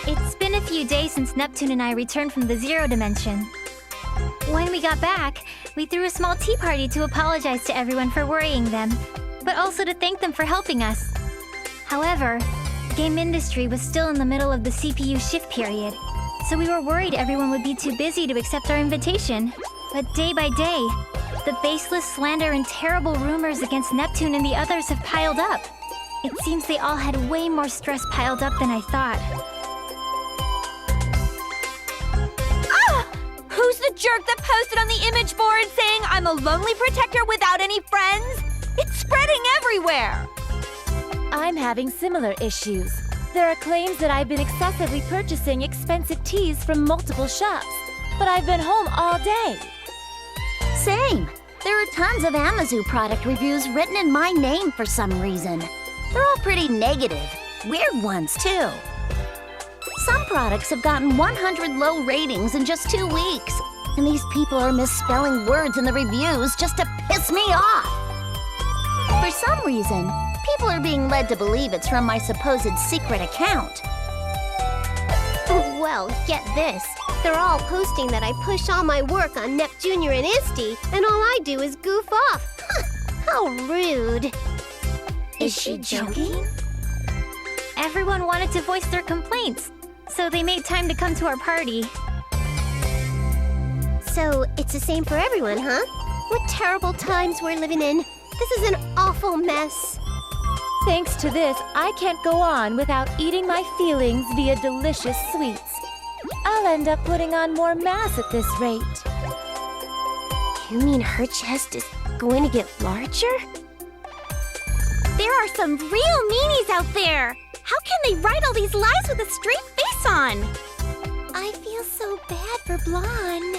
It's been a few days since Neptune and I returned from the Zero Dimension. When we got back, we threw a small tea party to apologize to everyone for worrying them, but also to thank them for helping us. However, the game industry was still in the middle of the CPU shift period, so we were worried everyone would be too busy to accept our invitation. But day by day, the baseless slander and terrible rumors against Neptune and the others have piled up. It seems they all had way more stress piled up than I thought. Ah! Who's the jerk that posted on the image board saying I'm a lonely protector without any friends? It's spreading everywhere! I'm having similar issues. There are claims that I've been excessively purchasing expensive teas from multiple shops, but I've been home all day. Same. There are tons of Amazu product reviews written in my name for some reason. They're all pretty negative. Weird ones, too. Some products have gotten 100 low ratings in just 2 weeks. And these people are misspelling words in the reviews just to piss me off. For some reason, people are being led to believe it's from my supposed secret account. Well, get this. They're all posting that I push all my work on Nep Jr. and Isti, and all I do is goof off. How rude. Is she joking? Everyone wanted to voice their complaints, so they made time to come to our party. So, it's the same for everyone, huh? What terrible times we're living in. This is an awful mess. Thanks to this, I can't go on without eating my feelings via delicious sweets. I'll end up putting on more mass at this rate. You mean her chest is going to get larger? There are some real meanies out there! How can they write all these lies with a straight face on? I feel so bad for Blonde.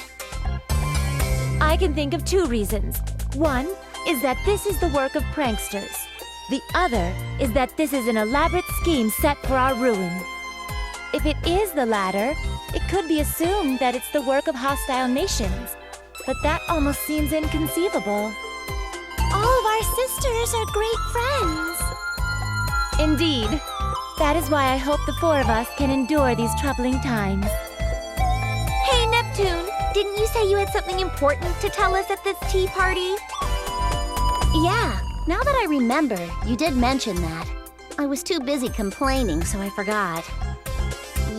I can think of 2 reasons. One is that this is the work of pranksters. The other is that this is an elaborate scheme set for our ruin. If it is the latter, it could be assumed that it's the work of hostile nations. But that almost seems inconceivable. All of our sisters are great friends. Indeed. That is why I hope the 4 of us can endure these troubling times. Hey, Neptune! Didn't you say you had something important to tell us at this tea party? Yeah, now that I remember, you did mention that. I was too busy complaining, so I forgot.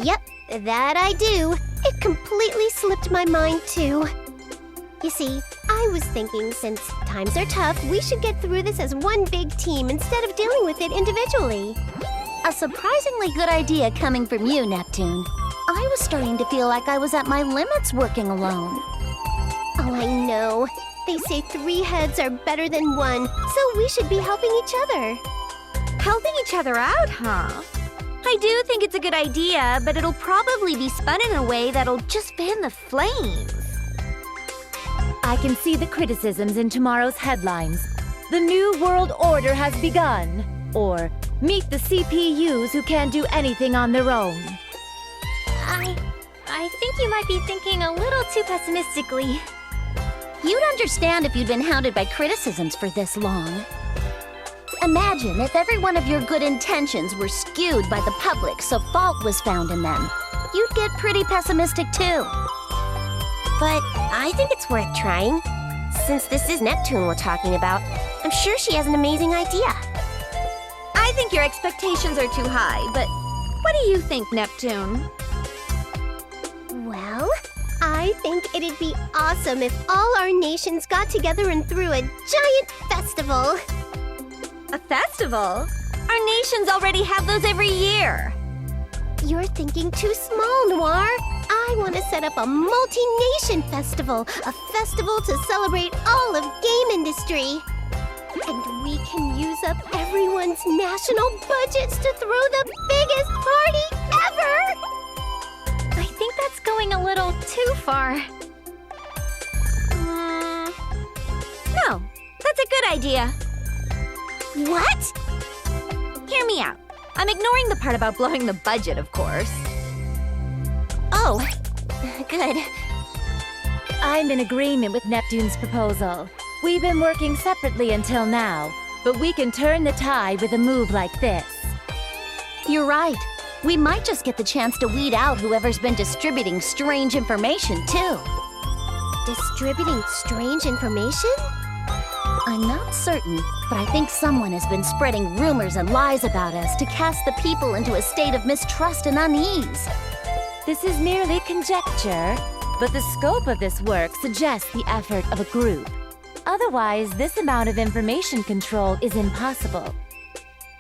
Yep, that I do. It completely slipped my mind, too. You see, I was thinking since times are tough, we should get through this as one big team instead of dealing with it individually. A surprisingly good idea coming from you, Neptune. I was starting to feel like I was at my limits working alone. Oh, I know. They say 3 heads are better than 1, so we should be helping each other. Helping each other out, huh? I do think it's a good idea, but it'll probably be spun in a way that'll just fan the flames. I can see the criticisms in tomorrow's headlines. The New World Order has begun. Or, meet the CPUs who can't do anything on their own. I think you might be thinking a little too pessimistically. You'd understand if you'd been hounded by criticisms for this long. Imagine if every one of your good intentions were skewed by the public so fault was found in them. You'd get pretty pessimistic too. But I think it's worth trying. Since this is Neptune we're talking about, I'm sure she has an amazing idea. I think your expectations are too high, but what do you think, Neptune? Well, I think it'd be awesome if all our nations got together and threw a giant festival. A festival? Our nations already have those every year. You're thinking too small, Noir. I want to set up a multi-nation festival. A festival to celebrate all of game industry. And we can use up everyone's national budgets to throw the biggest party ever! I think that's going a little too far. No, that's a good idea. What? Hear me out. I'm ignoring the part about blowing the budget, of course. Oh, good. I'm in agreement with Neptune's proposal. We've been working separately until now, but we can turn the tide with a move like this. You're right. We might just get the chance to weed out whoever's been distributing strange information, too. Distributing strange information? I'm not certain, but I think someone has been spreading rumors and lies about us to cast the people into a state of mistrust and unease. This is merely conjecture, but the scope of this work suggests the effort of a group. Otherwise, this amount of information control is impossible.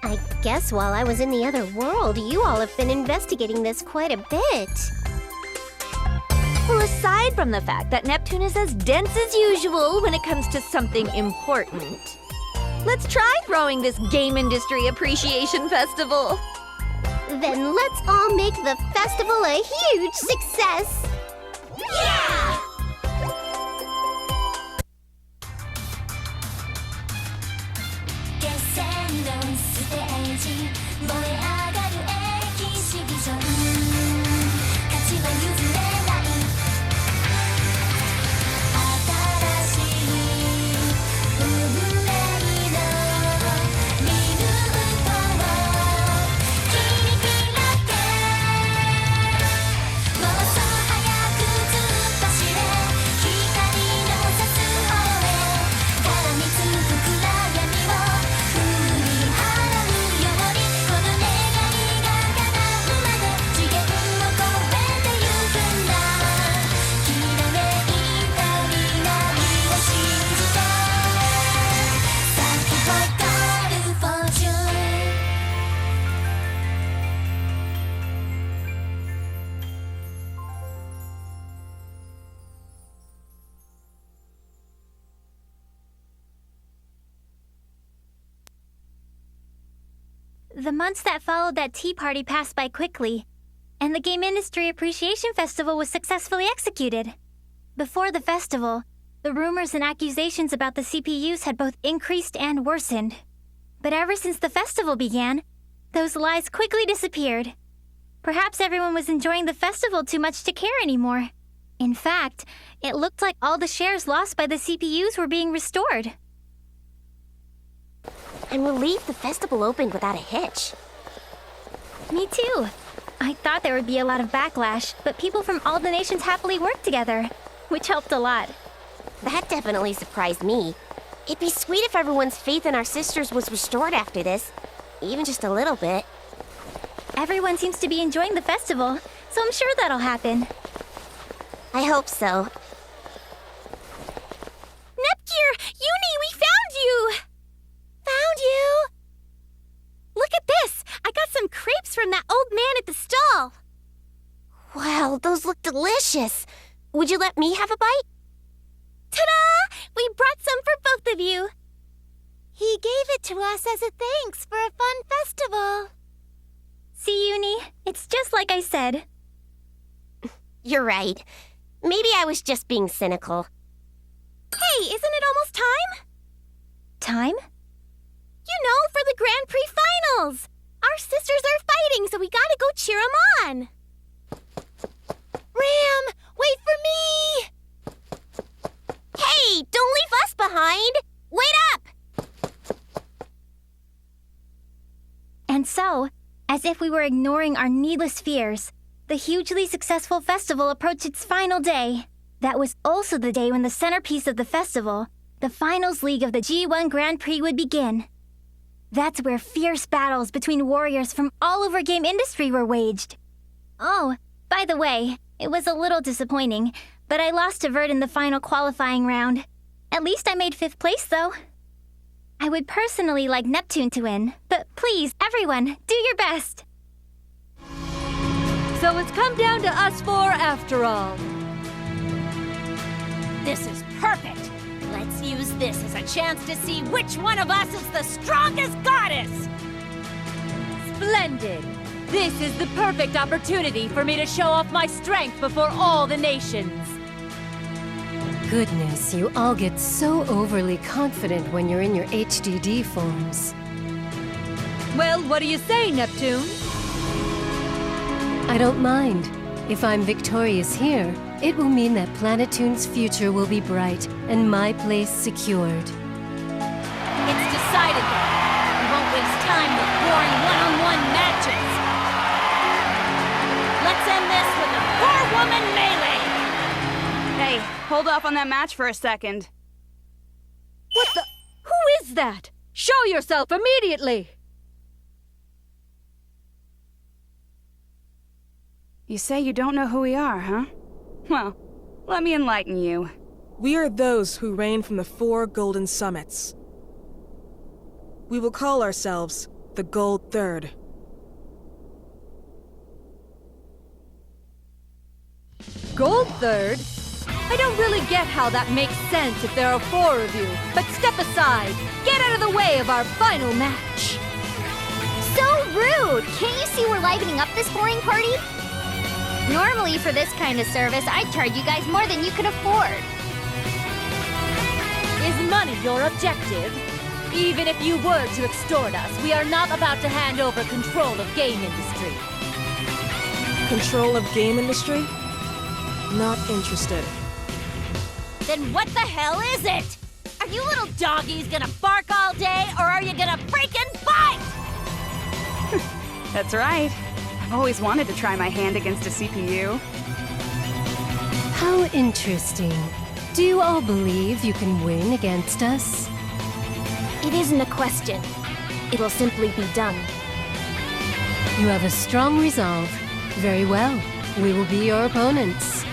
I guess while I was in the other world, you all have been investigating this quite a bit. Well, aside from the fact that Neptune is as dense as usual when it comes to something important, let's try throwing this Game Industry Appreciation Festival. Then let's all make the festival a huge success! Yeah! The months that followed that tea party passed by quickly, and the Game Industry Appreciation Festival was successfully executed. Before the festival, the rumors and accusations about the CPUs had both increased and worsened. But ever since the festival began, those lies quickly disappeared. Perhaps everyone was enjoying the festival too much to care anymore. In fact, it looked like all the shares lost by the CPUs were being restored. I'm relieved the festival opened without a hitch. Me too. I thought there would be a lot of backlash, but people from all the nations happily worked together, which helped a lot. That definitely surprised me. It'd be sweet if everyone's faith in our sisters was restored after this, even just a little bit. Everyone seems to be enjoying the festival, so I'm sure that'll happen. I hope so. Nepgear! Uni, we found you! Found you! Look at this! I got some crepes from that old man at the stall. Wow, those look delicious. Would you let me have a bite? Ta-da! We brought some for both of you. He gave it to us as a thanks for a fun festival. See, Uni? It's just like I said. You're right. Maybe I was just being cynical. Hey, isn't it almost time? Time? You know, for the Grand Prix finals. Our sisters are fighting, so we gotta go cheer them on. Ram, wait for me! Hey, don't leave us behind! Wait up! And so, as if we were ignoring our needless fears, the hugely successful festival approached its final day. That was also the day when the centerpiece of the festival, the finals league of the G1 Grand Prix, would begin. That's where fierce battles between warriors from all over game industry were waged. Oh, by the way, it was a little disappointing, but I lost to Vert in the final qualifying round. At least I made 5th place, though. I would personally like Neptune to win, but please, everyone, do your best. So it's come down to us four after all. This is perfect. Let's use this as a chance to see which one of us is the strongest goddess. Splendid! This is the perfect opportunity for me to show off my strength before all the nations. Goodness, you all get so overly confident when you're in your HDD forms. Well, what do you say, Neptune? I don't mind. If I'm victorious here, it will mean that Planetoon's future will be bright and my place secured. It's decided then. We won't waste time with boring one-on-one matches. woman melee! Hey, hold off on that match for a second. What the? Who is that? Show yourself immediately! You say you don't know who we are, huh? Well, let me enlighten you. We are those who reign from the 4 golden summits. We will call ourselves the Gold Third. Gold Third? I don't really get how that makes sense if there are 4 of you. But step aside. Get out of the way of our final match. So rude! Can't you see we're livening up this boring party? Normally, for this kind of service, I'd charge you guys more than you could afford. Is money your objective? Even if you were to extort us, we are not about to hand over control of game industry. Control of game industry? Not interested. Then what the hell is it? Are you little doggies gonna bark all day, or are you gonna freaking fight? That's right. I've always wanted to try my hand against a CPU. How interesting. Do you all believe you can win against us? It isn't a question. It will simply be done. You have a strong resolve. Very well. We will be your opponents.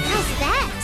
How's that?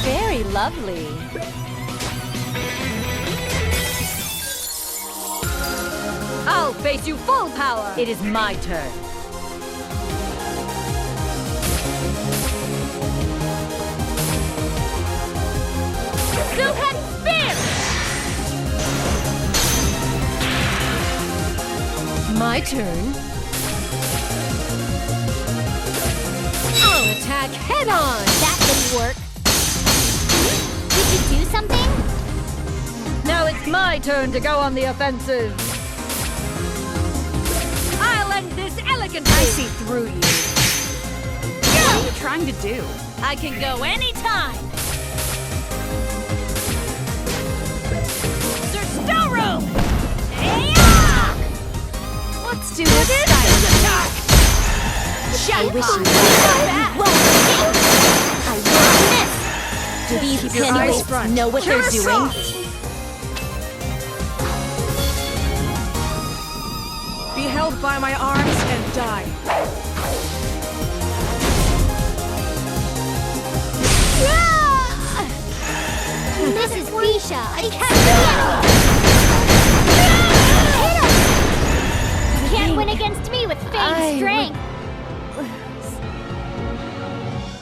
Very lovely. I'll face you full power! It is my turn. Silkhead Spear! My turn. I'll attack head on! That didn't work. Did you do something? Now it's my turn to go on the offensive. I'll end this elegantly. I see through you. What are you trying to do? I can go anytime. Sir Storeroom! Let's do this silent attack. I wish you I miss. Do these Keep your eyes candidates front. know what they're doing? Be held by my arms and die. This is Bisha. I can't Can't win against me with fake strength.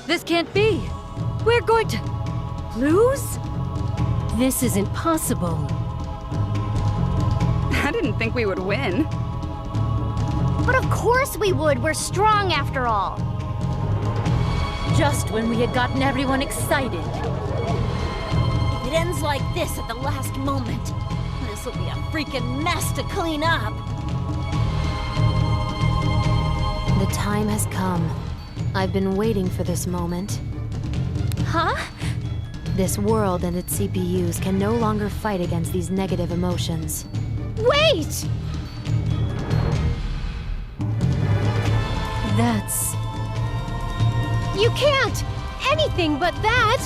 This can't be. We're going to lose? This isn't possible. I didn't think we would win. But of course we would. We're strong after all. Just when we had gotten everyone excited. If it ends like this at the last moment, this will be a freaking mess to clean up. The time has come. I've been waiting for this moment. Huh? This world and its CPUs can no longer fight against these negative emotions. Wait! That's... You can't! Anything but that!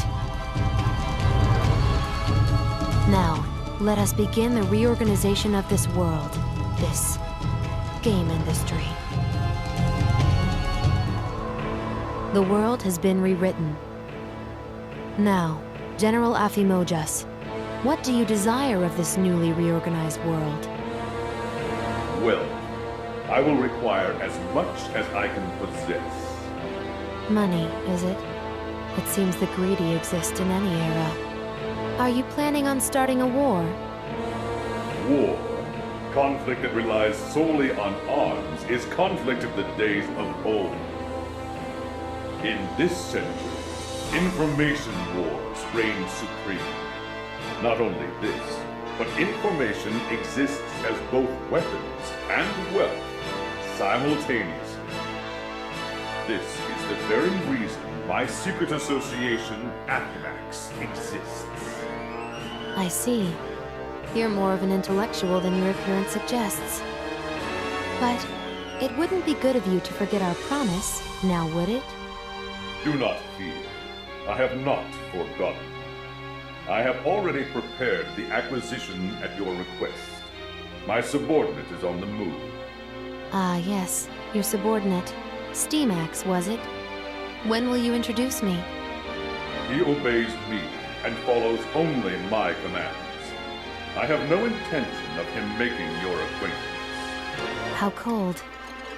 Now, let us begin the reorganization of this world, this game industry. The world has been rewritten. Now, General Afimojas, what do you desire of this newly reorganized world? Well, I will require as much as I can possess. Money, is it? It seems the greedy exist in any era. Are you planning on starting a war? War, conflict that relies solely on arms, is conflict of the days of old. In this century, information wars reign supreme. Not only this, but information exists as both weapons and wealth simultaneously. This is the very reason my secret association, Atmax, exists. I see. You're more of an intellectual than your appearance suggests. But it wouldn't be good of you to forget our promise, now would it? Do not fear. I have not forgotten. I have already prepared the acquisition at your request. My subordinate is on the move. Ah, yes. Your subordinate. Steamax, was it? When will you introduce me? He obeys me and follows only my commands. I have no intention of him making your acquaintance. How cold.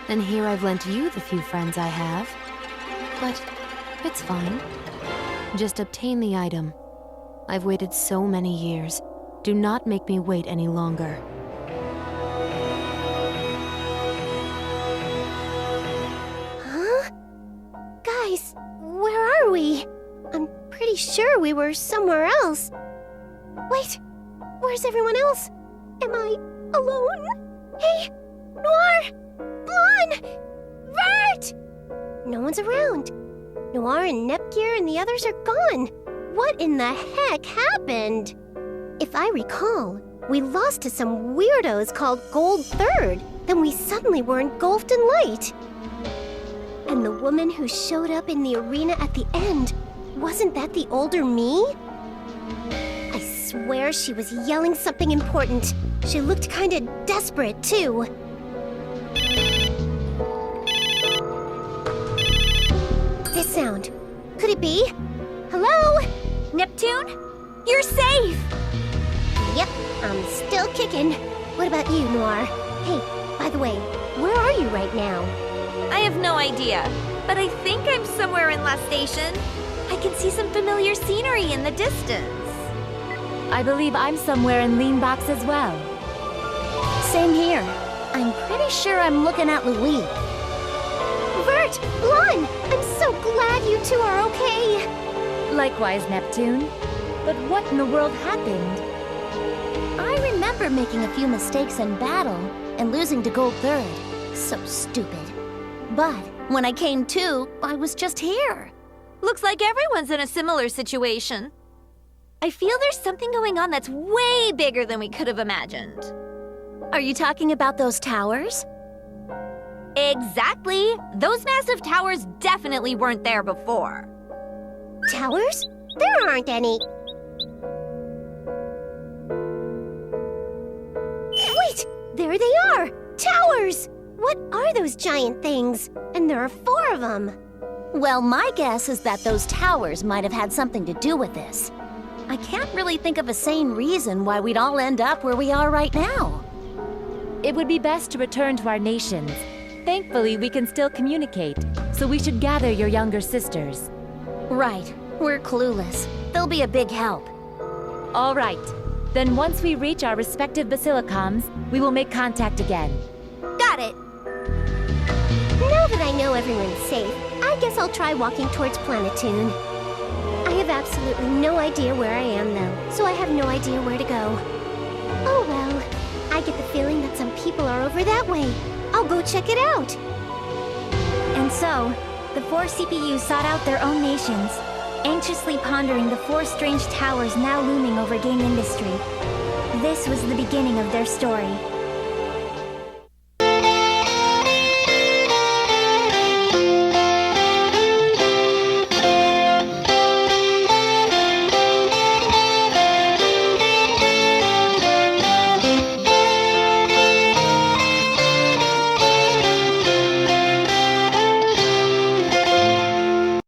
And here I've lent you the few friends I have. But it's fine. Just obtain the item. I've waited so many years. Do not make me wait any longer. Huh? Guys, where are we? I'm pretty sure we were somewhere else. Wait, where's everyone else? Am I alone? Hey, Noir! Blonde! Vert! No one's around. Noir and Nepgear and the others are gone. What in the heck happened? If I recall, we lost to some weirdos called Gold Third. Then we suddenly were engulfed in light. And the woman who showed up in the arena at the end, wasn't that the older me? I swear she was yelling something important. She looked kinda desperate, too. This sound. Could it be? Hello? Neptune? You're safe! Yep, I'm still kicking. What about you, Noir? Hey, by the way, where are you right now? I have no idea, but I think I'm somewhere in La Station. I can see some familiar scenery in the distance. I believe I'm somewhere in Leanbox as well. Same here. I'm pretty sure I'm looking at Louis. Vert! Lon! I'm so glad you two are okay! Likewise, Neptune. But what in the world happened? I remember making a few mistakes in battle and losing to Gold Third. So stupid. But when I came to, I was just here. Looks like everyone's in a similar situation. I feel there's something going on that's way bigger than we could have imagined. Are you talking about those towers? Exactly! Those massive towers definitely weren't there before. Towers? There aren't any. Wait! There they are! Towers! What are those giant things? And there are 4 of them. Well, my guess is that those towers might have had something to do with this. I can't really think of a sane reason why we'd all end up where we are right now. It would be best to return to our nations. Thankfully, we can still communicate, so we should gather your younger sisters. Right. We're clueless. They'll be a big help. All right. Then once we reach our respective basilicums, we will make contact again. Got it! Now that I know everyone's safe, I guess I'll try walking towards Planetoon. I have absolutely no idea where I am, though, so I have no idea where to go. Oh well, I get the feeling that some people are over that way. I'll go check it out. And so, the 4 CPUs sought out their own nations, anxiously pondering the 4 strange towers now looming over game industry. This was the beginning of their story.